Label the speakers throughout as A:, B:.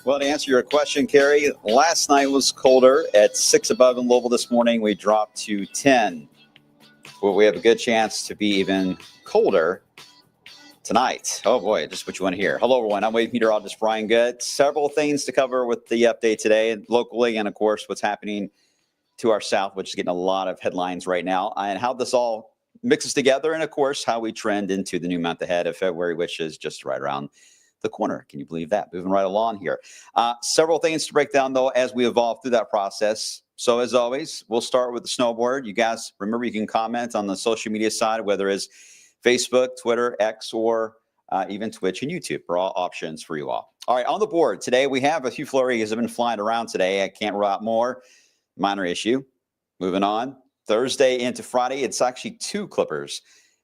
A: Well, to answer your question, Carrie, last night was colder at 6 above in Louisville. This morning we dropped to 10. Well, we have a good chance to be even colder tonight. Oh boy, just what you want to hear. Hello, everyone. I'm Wave Meteorologist Brian Good. Several things to cover with the update today, locally, and of course, what's happening to our south, which is getting a lot of headlines right now, and how this all mixes together, and of course, how we trend into the new month ahead of February, which is just right around the corner. Can you believe that? Moving right along here. Several things to break down, though, as we evolve through that process. So as always, we'll start with the snowboard. You guys, remember, you can comment on the social media side, whether it's Facebook, Twitter, X, or even Twitch and YouTube are all options for you all. All right, on the board today, we have a few flurries that have been flying around today. I can't rule out more. Minor issue. Moving on. Thursday into Friday, it's actually two clippers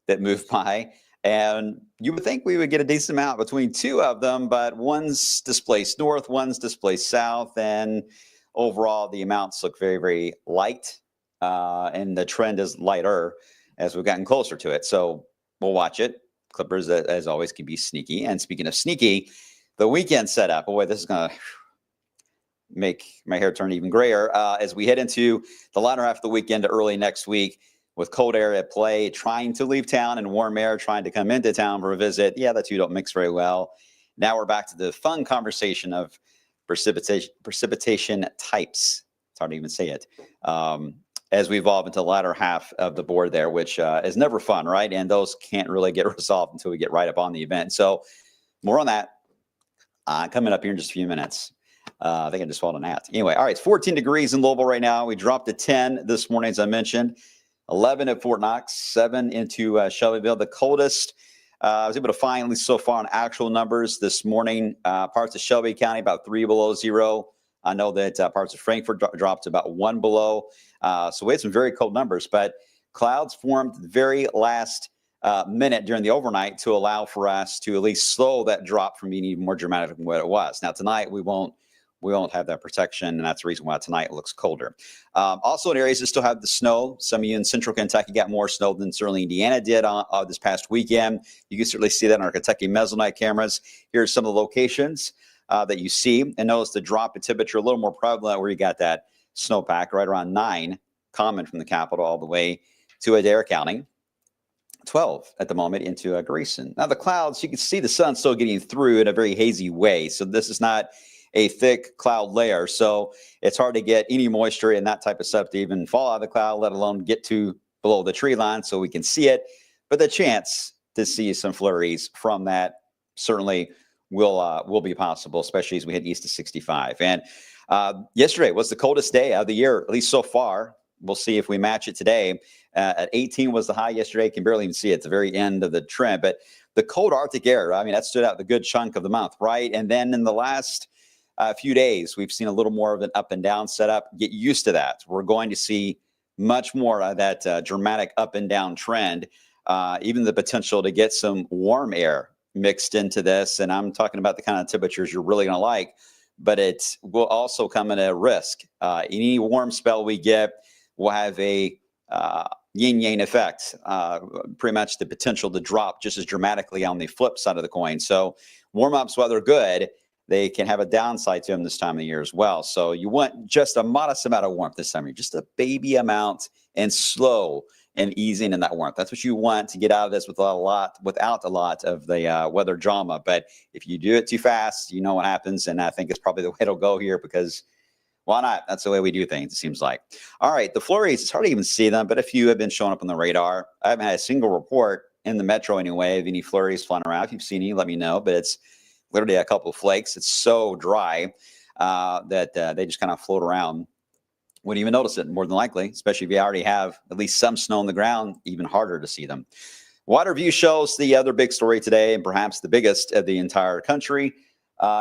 A: that move by. And you would think we would get a decent amount between two of them, but one's displaced north, one's displaced south, and overall the amounts look very, very light, and the trend is lighter as we've gotten closer to it. So we'll watch it. Clippers, as always, can be sneaky. And speaking of sneaky, the weekend setup. Boy, this is going to make my hair turn even grayer as we head into the latter half of the weekend to early next week. With cold air at play, trying to leave town, and warm air trying to come into town for a visit. Yeah, the two don't mix very well. Now we're back to the fun conversation of precipitation types. It's hard to even say it. As we evolve into the latter half of the board there, which is never fun, right? And those can't really get resolved until we get right up on the event. So more on that coming up here in just a few minutes. I think I just swallowed an gnat. Anyway, all right, it's 14 degrees in Louisville right now. We dropped to 10 this morning, as I mentioned. 11 at Fort Knox, 7 into Shelbyville. The coldest I was able to find, at least so far, on actual numbers this morning. Parts of Shelby County, about 3 below zero. I know that parts of Frankfort dropped to about 1 below. So we had some very cold numbers, but clouds formed the very last minute during the overnight to allow for us to at least slow that drop from being even more dramatic than what it was. Now, tonight, we won't have that protection, and that's the reason why tonight it looks colder. Also in areas that still have the snow, some of you in central Kentucky got more snow than certainly Indiana did on this past weekend. You can certainly see that on our Kentucky Mesonet cameras. Here's some of the locations that you see, and notice the drop in temperature a little more prevalent where you got that snowpack right around 9, common from the capital all the way to Adair County. 12 at the moment into Grayson. Now the clouds, you can see the sun still getting through in a very hazy way, so this is not a thick cloud layer, so it's hard to get any moisture in that type of stuff to even fall out of the cloud, let alone get to below the tree line so we can see it. But the chance to see some flurries from that certainly will be possible, especially as we head east to 65. And yesterday was the coldest day of the year, at least so far. We'll see if we match it today. At 18 was the high yesterday. Can barely even see it at the very end of the trend. But the cold Arctic air, I mean, that stood out the good chunk of the month, right? And then in the last few days, we've seen a little more of an up and down setup. Get used to that. We're going to see much more of that dramatic up and down trend, even the potential to get some warm air mixed into this. And I'm talking about the kind of temperatures you're really going to like, but it will also come at a risk. Any warm spell we get will have a yin-yang effect, pretty much the potential to drop just as dramatically on the flip side of the coin. So warm-ups, while they're good, they can have a downside to them this time of the year as well. So you want just a modest amount of warmth this time of year, just a baby amount, and slow and easing in that warmth. That's what you want to get out of this without a lot of the weather drama. But if you do it too fast, you know what happens. And I think it's probably the way it'll go here because why not? That's the way we do things, it seems like. All right, the flurries, it's hard to even see them, but a few have been showing up on the radar. I haven't had a single report in the metro anyway of any flurries flying around. If you've seen any, let me know. But it's literally a couple of flakes. It's so dry that they just kind of float around. Wouldn't even notice it, more than likely, especially if you already have at least some snow on the ground, even harder to see them. Water View shows the other big story today, and perhaps the biggest of the entire country,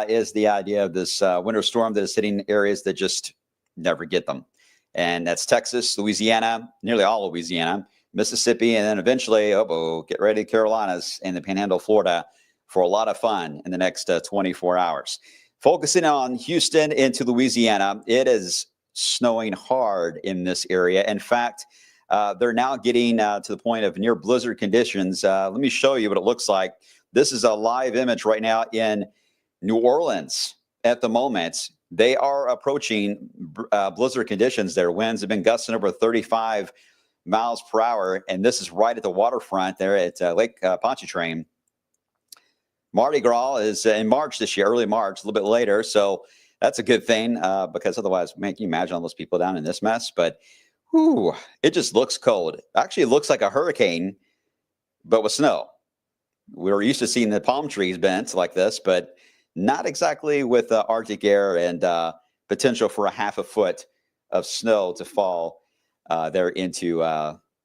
A: is the idea of this winter storm that is hitting areas that just never get them. And that's Texas, Louisiana, nearly all Louisiana, Mississippi, and then eventually, get ready, Carolinas and the Panhandle, Florida, for a lot of fun in the next 24 hours. Focusing on Houston into Louisiana, it is snowing hard in this area. In fact, they're now getting to the point of near blizzard conditions. Let me show you what it looks like. This is a live image right now in New Orleans. at the moment, they are approaching blizzard conditions. Their winds have been gusting over 35 miles per hour, and this is right at the waterfront there at Lake Pontchartrain. Mardi Gras is in March this year, early March, a little bit later. So that's a good thing because otherwise, man, can you imagine all those people down in this mess? But whew, it just looks cold. Actually, it looks like a hurricane, but with snow. We're used to seeing the palm trees bent like this, but not exactly with Arctic air and potential for a half a foot of snow to fall there into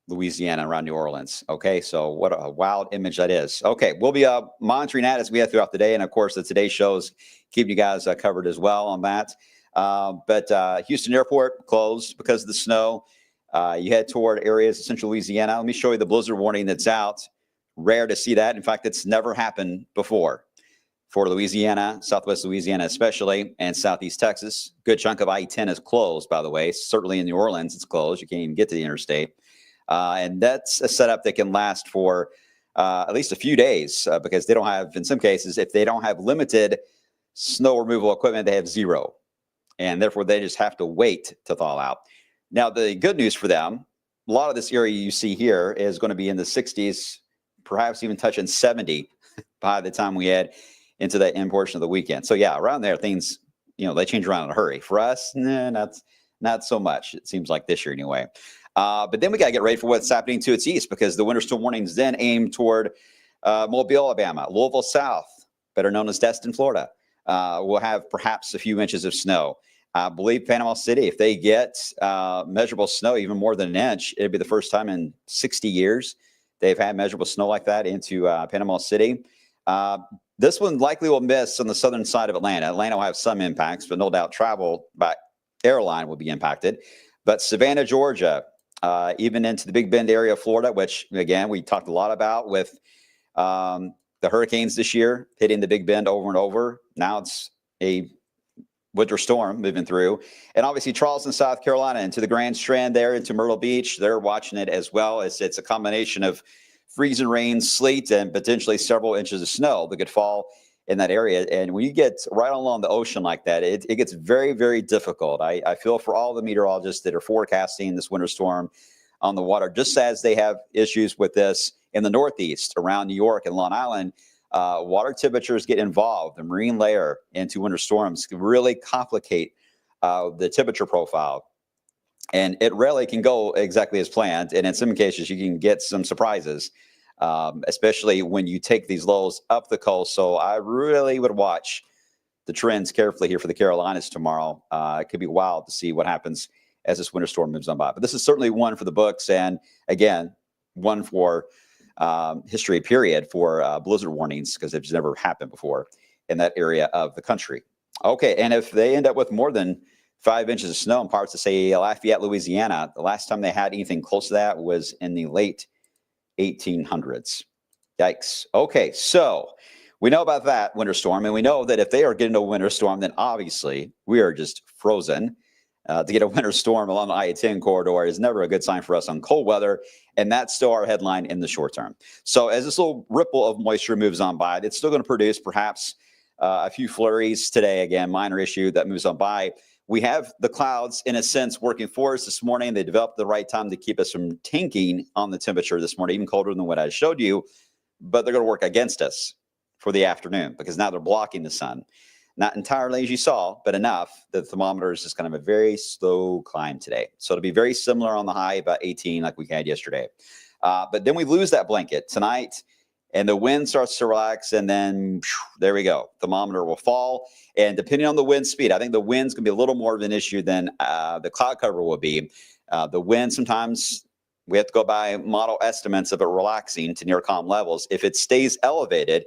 A: Louisiana around New Orleans. Okay, so what a wild image that is. Okay, we'll be monitoring that as we head throughout the day. And of course, the Today shows keep you guys covered as well on that. But Houston Airport closed because of the snow. You head toward areas of central Louisiana. Let me show you the blizzard warning that's out. Rare to see that. In fact, it's never happened before for Louisiana, Southwest Louisiana especially, and Southeast Texas. Good chunk of I-10 is closed, by the way. Certainly in New Orleans, it's closed. You can't even get to the interstate. And that's a setup that can last for at least a few days because they don't have, in some cases, if they don't have limited snow removal equipment, they have zero. And therefore, they just have to wait to thaw out. Now, the good news for them, a lot of this area you see here is going to be in the 60s, perhaps even touching 70 by the time we head into that end portion of the weekend. So, yeah, around there, things, they change around in a hurry. For us, not so much, it seems like this year anyway. But then we got to get ready for what's happening to its east because the winter storm warnings then aim toward Mobile, Alabama, Louisville South, better known as Destin, Florida. Will have perhaps a few inches of snow. I believe Panama City, if they get measurable snow, even more than an inch, it'd be the first time in 60 years they've had measurable snow like that into Panama City. This one likely will miss on the southern side of Atlanta. Atlanta will have some impacts, but no doubt travel by airline will be impacted. But Savannah, Georgia, even into the Big Bend area of Florida, which, again, we talked a lot about with the hurricanes this year hitting the Big Bend over and over. Now it's a winter storm moving through. And obviously Charleston, South Carolina, into the Grand Strand there, into Myrtle Beach. They're watching it as well. It's a combination of freezing rain, sleet, and potentially several inches of snow that could fall in that area. And when you get right along the ocean like that, it gets very, very difficult. I feel for all the meteorologists that are forecasting this winter storm on the water, just as they have issues with this in the Northeast around New York and Long Island. Water temperatures get involved. The marine layer into winter storms can really complicate the temperature profile. And it rarely can go exactly as planned. And in some cases, you can get some surprises, especially when you take these lows up the coast. So I really would watch the trends carefully here for the Carolinas tomorrow. It could be wild to see what happens as this winter storm moves on by. But this is certainly one for the books. And again, one for history period for blizzard warnings because it's never happened before in that area of the country. Okay, and if they end up with more than 5 inches of snow in parts of, say, Lafayette, Louisiana, the last time they had anything close to that was in the late 1800s. Yikes. Okay, so we know about that winter storm, and we know that if they are getting a winter storm, then obviously we are just frozen. To get a winter storm along the I-10 corridor is never a good sign for us on cold weather, and that's still our headline in the short term. So as this little ripple of moisture moves on by, it's still going to produce perhaps a few flurries today. Again, minor issue that moves on by. We have the clouds, in a sense, working for us this morning. They developed the right time to keep us from tanking on the temperature this morning, even colder than what I showed you, but they're going to work against us for the afternoon because now they're blocking the sun. Not entirely, as you saw, but enough that the thermometer is just kind of a very slow climb today. So it'll be very similar on the high, about 18 like we had yesterday. But then we lose that blanket tonight, and the wind starts to relax, and then there we go. Thermometer will fall, and depending on the wind speed, I think the wind's going to be a little more of an issue than the cloud cover will be. The wind, sometimes we have to go by model estimates of it relaxing to near calm levels. If it stays elevated,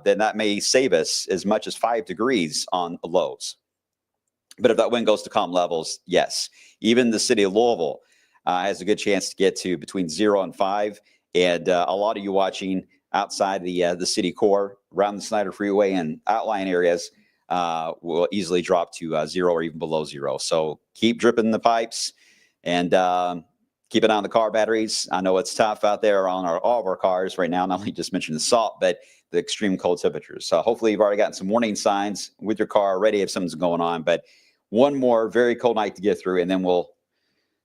A: then that may save us as much as 5 degrees on the lows. But if that wind goes to calm levels, yes. Even the city of Louisville has a good chance to get to between 0 and 5. And a lot of you watching outside the city core, around the Snyder Freeway and outlying areas will easily drop to 0 or even below 0. So keep dripping the pipes and Keep an eye on the car batteries. I know it's tough out there on all of our cars right now. Not only just mentioned the salt, but the extreme cold temperatures. So hopefully you've already gotten some warning signs with your car already if something's going on. But one more very cold night to get through, and then we'll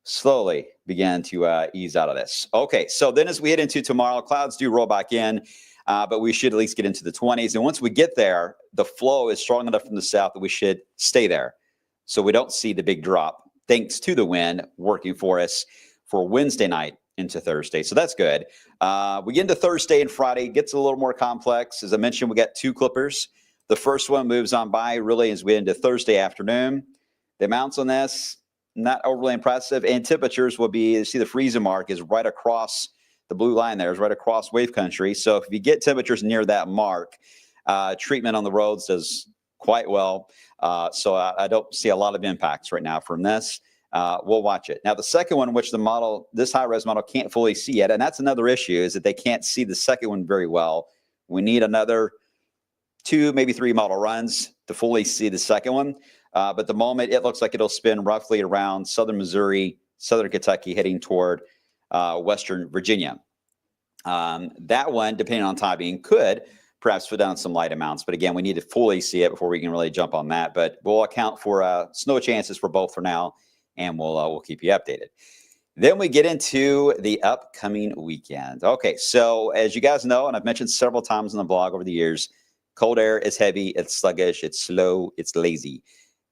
A: slowly begin to ease out of this. Okay, so then as we head into tomorrow, clouds do roll back in, but we should at least get into the 20s. And once we get there, the flow is strong enough from the south that we should stay there. So we don't see the big drop, thanks to the wind working for us for Wednesday night into Thursday. So that's good. We get into Thursday and Friday. It gets a little more complex. As I mentioned, we got two clippers. The first one moves on by really as we get into Thursday afternoon. The amounts on this, not overly impressive. And temperatures will be, you see the freezing mark is right across the blue line there, is right across wave country. So if you get temperatures near that mark, treatment on the roads does quite well. So I don't see a lot of impacts right now from this. We'll watch it. Now, the second one, which the model, this high-res model can't fully see yet, and that's another issue, is that they can't see the second one very well. We need another 2, maybe 3 model runs to fully see the second one. But the moment, it looks like it'll spin roughly around southern Missouri, southern Kentucky, heading toward western Virginia. That one, depending on timing, could perhaps put down some light amounts. But again, we need to fully see it before we can really jump on that. But we'll account for snow chances for both for now, and we'll keep you updated. Then we get into the upcoming weekend. Okay, so as you guys know, and I've mentioned several times on the blog over the years, cold air is heavy, it's sluggish, it's slow, it's lazy.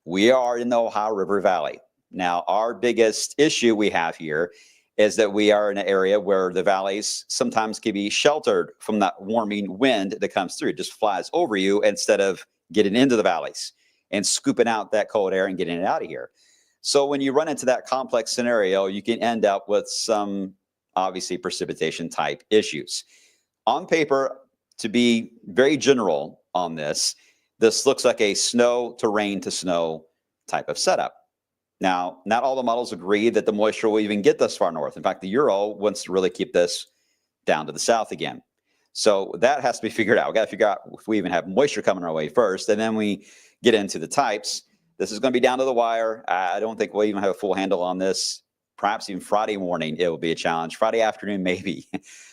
A: We are in the Ohio River Valley. Now, our biggest issue we have here is that we are in an area where the valleys sometimes can be sheltered from that warming wind that comes through. It just flies over you instead of getting into the valleys and scooping out that cold air and getting it out of here. So when you run into that complex scenario, you can end up with some, obviously, precipitation type issues. On paper, to be very general on this looks like a snow to rain to snow type of setup. Now, not all the models agree that the moisture will even get this far north. In fact, the Euro wants to really keep this down to the south again. So that has to be figured out. We got to figure out if we even have moisture coming our way first, and then we get into the types. This is going to be down to the wire. I don't think we'll even have a full handle on this. Perhaps even Friday morning, it will be a challenge. Friday afternoon, maybe.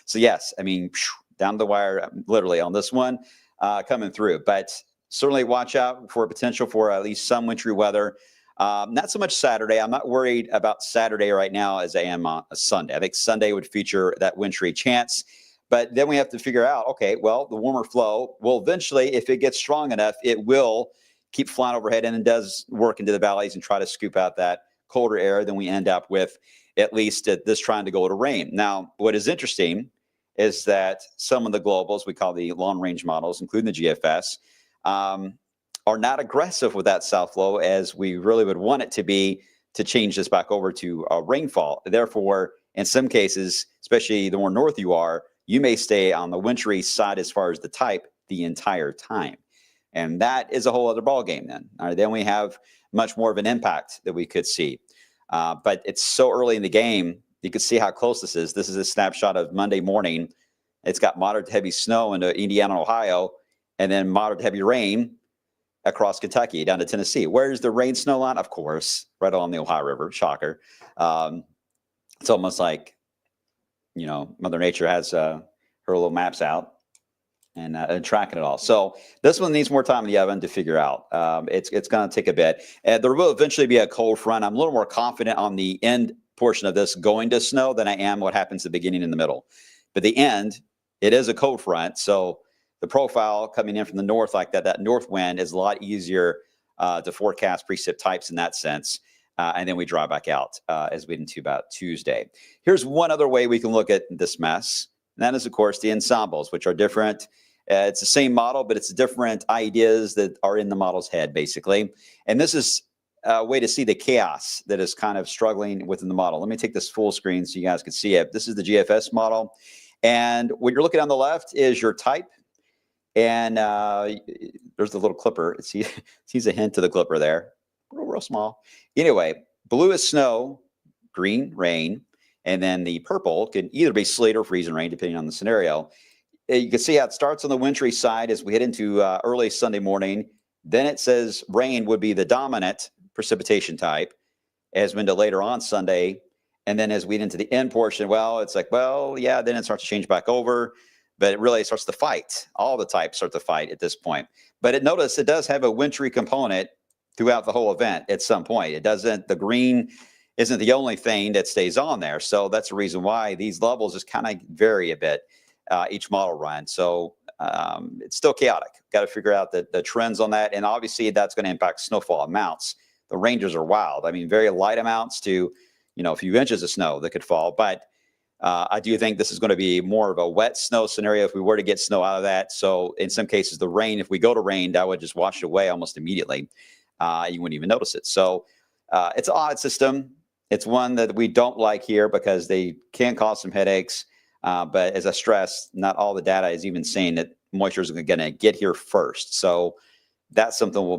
A: So yes, I mean, down to the wire, literally on this one coming through. But certainly watch out for potential for at least some wintry weather. Not so much Saturday. I'm not worried about Saturday right now as I am on a Sunday. I think Sunday would feature that wintry chance. But then we have to figure out, okay, well, the warmer flow will eventually, if it gets strong enough, it will keep flying overhead and it does work into the valleys and try to scoop out that colder air. Then we end up with at least this trying to go to rain. Now, what is interesting is that some of the globals, we call the long range models, including the GFS, are not aggressive with that south flow as we really would want it to be to change this back over to rainfall. Therefore, in some cases, especially the more north you are, you may stay on the wintry side as far as the type the entire time. And that is a whole other ballgame then. All right, then we have much more of an impact that we could see. But it's so early in the game, you can see how close this is. This is a snapshot of Monday morning. It's got moderate to heavy snow into Indiana and Ohio, and then moderate to heavy rain across Kentucky down to Tennessee. Where's the rain snow line? Of course, right along the Ohio River. Shocker. It's almost like, you know, Mother Nature has her little maps out and tracking it all. So this one needs more time in the oven to figure out. It's going to take a bit. There will eventually be a cold front. I'm a little more confident on the end portion of this going to snow than I am what happens at the beginning and the middle. But the end, it is a cold front. So the profile coming in from the north like that, that north wind is a lot easier to forecast precip types in that sense. And then we draw back out as we get into about Tuesday. Here's one other way we can look at this mess. And that is, of course, the ensembles, which are different. It's the same model, but it's different ideas that are in the model's head, basically. And this is a way to see the chaos that is kind of struggling within the model. Let me take this full screen so you guys can see it. This is the GFS model. And what you're looking on the left is your type. And there's the little clipper. Sees a hint to the clipper there. Real small. Anyway, blue is snow, green, rain. And then the purple can either be sleet or freezing rain, depending on the scenario. You can see how it starts on the wintry side as we head into early Sunday morning. Then it says rain would be the dominant precipitation type as we into later on Sunday. And then as we get into the end portion, well, it's like, well, yeah, then it starts to change back over, but it really starts to fight. All the types start to fight at this point. But notice it does have a wintry component throughout the whole event at some point. It doesn't, the green isn't the only thing that stays on there. So that's the reason why these levels just kind of vary a bit each model run. So it's still chaotic. Got to figure out the trends on that. And obviously that's going to impact snowfall amounts. The ranges are wild. I mean, very light amounts to, a few inches of snow that could fall. But I do think this is going to be more of a wet snow scenario if we were to get snow out of that. So in some cases, the rain, if we go to rain, that would just wash it away almost immediately. You wouldn't even notice it. So it's an odd system. It's one that we don't like here because they can cause some headaches. But as I stressed, not all the data is even saying that moisture is going to get here first. So that's something we'll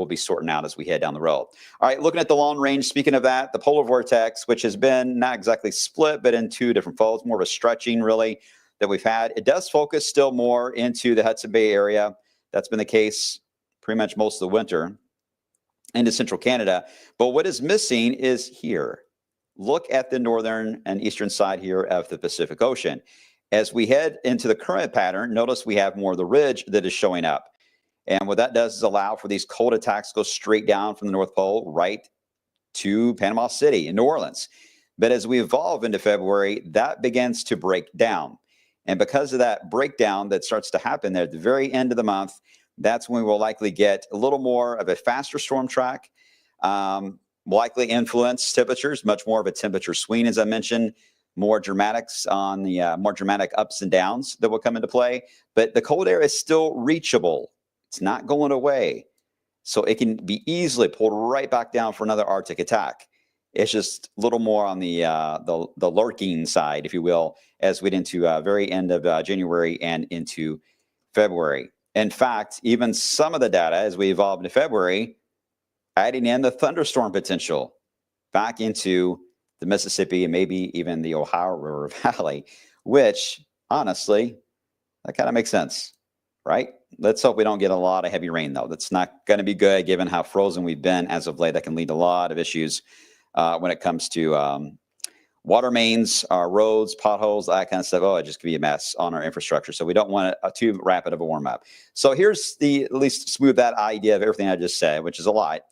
A: be sorting out as we head down the road. All right, looking at the long range, speaking of that, the polar vortex, which has been not exactly split, but in two different folds, more of a stretching really that we've had. It does focus still more into the Hudson Bay area. That's been the case pretty much most of the winter into central Canada. But what is missing is here. Look at the northern and eastern side here of the Pacific Ocean. As we head into the current pattern, notice we have more of the ridge that is showing up. And what that does is allow for these cold attacks to go straight down from the North Pole right to Panama City and New Orleans. But as we evolve into February, that begins to break down. And because of that breakdown that starts to happen there at the very end of the month, that's when we will likely get a little more of a faster storm track, likely influence temperatures, much more of a temperature swing, as I mentioned, more dramatics on the more dramatic ups and downs that will come into play. But the cold air is still reachable. It's not going away. So it can be easily pulled right back down for another Arctic attack. It's just a little more on the lurking side, if you will, as we get into very end of January and into February. In fact, even some of the data as we evolve into February, adding in the thunderstorm potential back into the Mississippi and maybe even the Ohio River Valley, which honestly, that kind of makes sense, right? Let's hope we don't get a lot of heavy rain, though. That's not going to be good given how frozen we've been as of late. That can lead to a lot of issues when it comes to water mains, our roads, potholes, that kind of stuff. Oh, it just could be a mess on our infrastructure. So we don't want a too rapid of a warm up. So here's at least smooth that idea of everything I just said, which is a lot.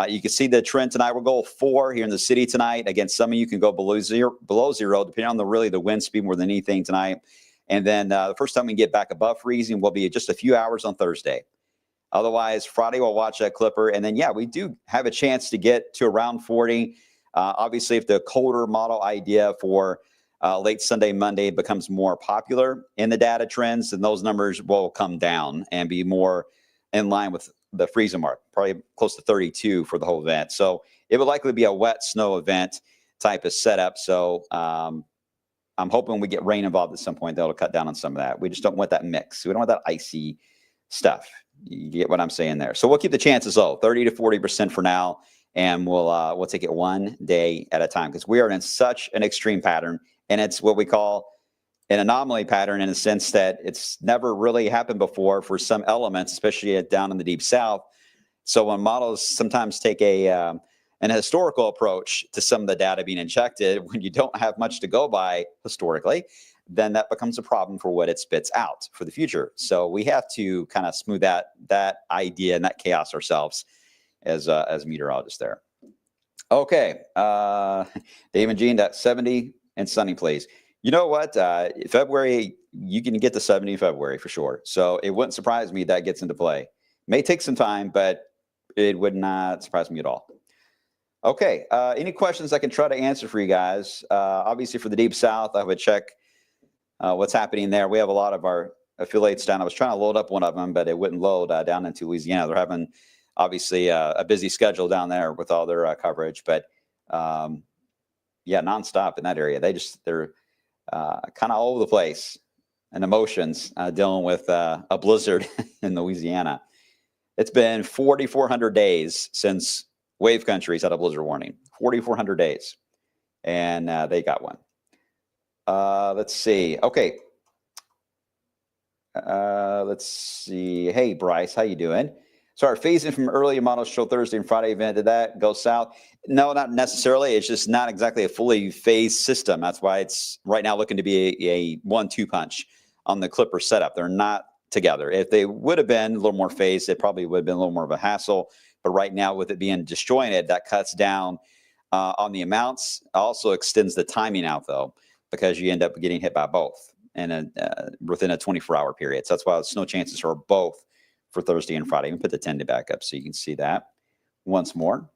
A: You can see the trend tonight. We'll go 4 here in the city tonight. Again, some of you can go below zero, depending on the wind speed more than anything tonight. And then the first time we get back above freezing will be just a few hours on Thursday. Otherwise, Friday we'll watch that clipper. And then, yeah, we do have a chance to get to around 40. Obviously, if the colder model idea for late Sunday, Monday becomes more popular in the data trends, then those numbers will come down and be more in line with the freezing mark, probably close to 32 for the whole event. So it would likely be a wet snow event type of setup. So I'm hoping we get rain involved at some point that'll cut down on some of that. We just don't want that mix. We don't want that icy stuff. You get what I'm saying there. So we'll keep the chances low, 30 to 40% for now, and we'll take it one day at a time because we are in such an extreme pattern, and it's what we call an anomaly pattern in the sense that it's never really happened before for some elements, especially down in the deep south. So when models sometimes take an historical approach to some of the data being injected, when you don't have much to go by historically, then that becomes a problem for what it spits out for the future. So we have to kind of smooth that idea and that chaos ourselves as meteorologists there. Okay, Dave and Jean, that 70 and sunny, please. You know what? February, you can get to 70 in February for sure. So it wouldn't surprise me that gets into play. May take some time, but it would not surprise me at all. Okay, any questions I can try to answer for you guys? Obviously, for the Deep South, I would check what's happening there. We have a lot of our affiliates down. I was trying to load up one of them, but it wouldn't load down into Louisiana. They're having, obviously, a busy schedule down there with all their coverage. But, yeah, nonstop in that area. They're kind of all over the place and emotions dealing with a blizzard in Louisiana. It's been 4,400 days since Wave Country's had a blizzard warning. 4,400 days. And they got one. Let's see. Okay. Let's see. Hey, Bryce, how you doing? So our phasing from earlier models show Thursday and Friday event, did that go south? No, not necessarily. It's just not exactly a fully phased system. That's why it's right now looking to be a 1-2 punch on the Clipper setup. They're not together. If they would have been a little more phased, it probably would have been a little more of a hassle. But right now, with it being disjointed, that cuts down on the amounts. Also extends the timing out, though, because you end up getting hit by both within a 24-hour period. So that's why the snow chances are both for Thursday and Friday. Even put the 10-day back up so you can see that once more.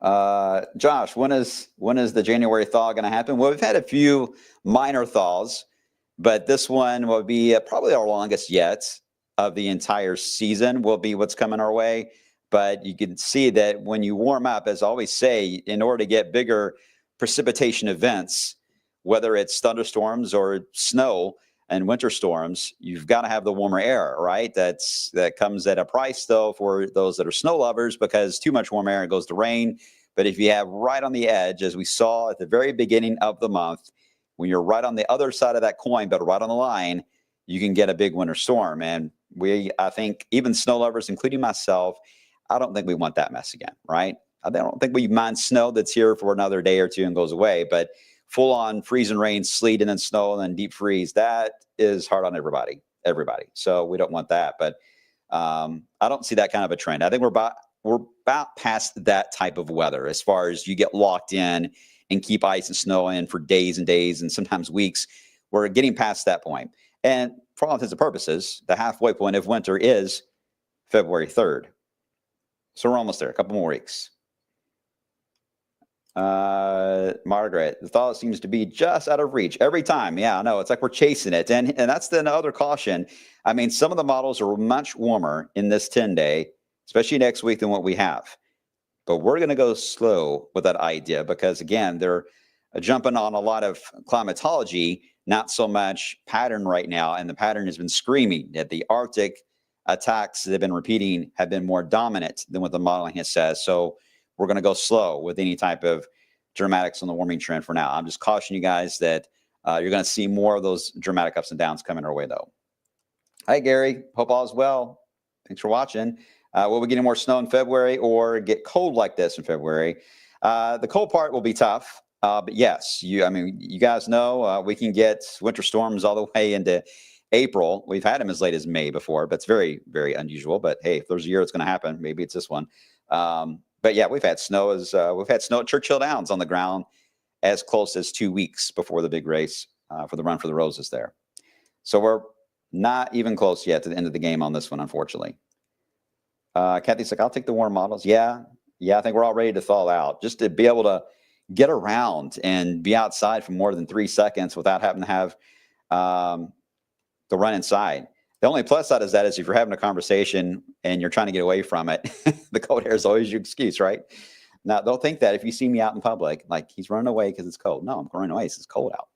A: Josh, when is the January thaw going to happen? Well, we've had a few minor thaws, but this one will be probably our longest yet of the entire season will be what's coming our way. But you can see that when you warm up, as I always say, in order to get bigger precipitation events, whether it's thunderstorms or snow and winter storms, you've got to have the warmer air, right? That comes at a price, though, for those that are snow lovers, because too much warm air, it goes to rain. But if you have right on the edge, as we saw at the very beginning of the month, when you're right on the other side of that coin, but right on the line, you can get a big winter storm. And I think even snow lovers, including myself, I don't think we want that mess again, right? I don't think we mind snow that's here for another day or two and goes away, but full on freezing rain, sleet, and then snow, and then deep freeze, that is hard on everybody. So we don't want that. But I don't see that kind of a trend. I think we're about past that type of weather as far as you get locked in and keep ice and snow in for days and days and sometimes weeks. We're getting past that point. And for all intents and purposes, the halfway point of winter is February 3rd. So we're almost there, a couple more weeks. Margaret, the thaw seems to be just out of reach every time. Yeah, I know. It's like we're chasing it. And that's the other caution. I mean, some of the models are much warmer in this 10-day, especially next week, than what we have. But we're going to go slow with that idea because, again, they're jumping on a lot of climatology, not so much pattern right now. And the pattern has been screaming that the Arctic attacks that have been repeating have been more dominant than what the modeling has said. So we're going to go slow with any type of dramatics on the warming trend for now. I'm just cautioning you guys that you're going to see more of those dramatic ups and downs coming our way, though. Hi, Gary. Hope all is well. Thanks for watching. Will we get more snow in February or get cold like this in February? The cold part will be tough. But yes, you guys know we can get winter storms all the way into April. We've had them as late as May before, but it's very, very unusual. But hey, if there's a year it's going to happen, maybe it's this one. But yeah, we've had snow at Churchill Downs on the ground as close as 2 weeks before the big race for the Run for the Roses there. So we're not even close yet to the end of the game on this one, unfortunately. Kathy's like, I'll take the warm models. Yeah, I think we're all ready to thaw out. Just to be able to get around and be outside for more than 3 seconds without having to have the run inside. The only plus side is if you're having a conversation and you're trying to get away from it, the cold air is always your excuse, right? Now, don't think that if you see me out in public, like he's running away because it's cold. No, I'm running away because it's cold out.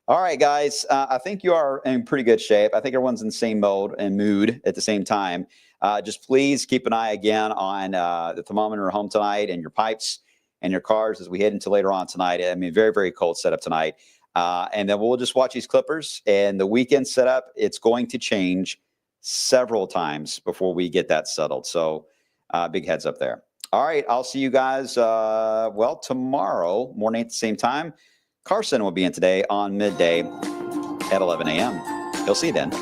A: All right, guys, I think you are in pretty good shape. I think everyone's in the same mode and mood at the same time. Just please keep an eye again on the thermometer at home tonight and your pipes and your cars as we head into later on tonight. I mean, very, very cold setup tonight. And then we'll just watch these Clippers and the weekend setup. It's going to change several times before we get that settled. So big heads up there. All right. I'll see you guys, tomorrow morning at the same time. Carson will be in today on midday at 11 a.m. He'll see you then.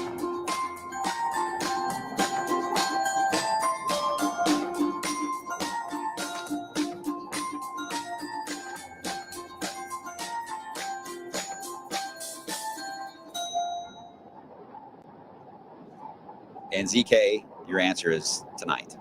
A: And ZK, your answer is tonight.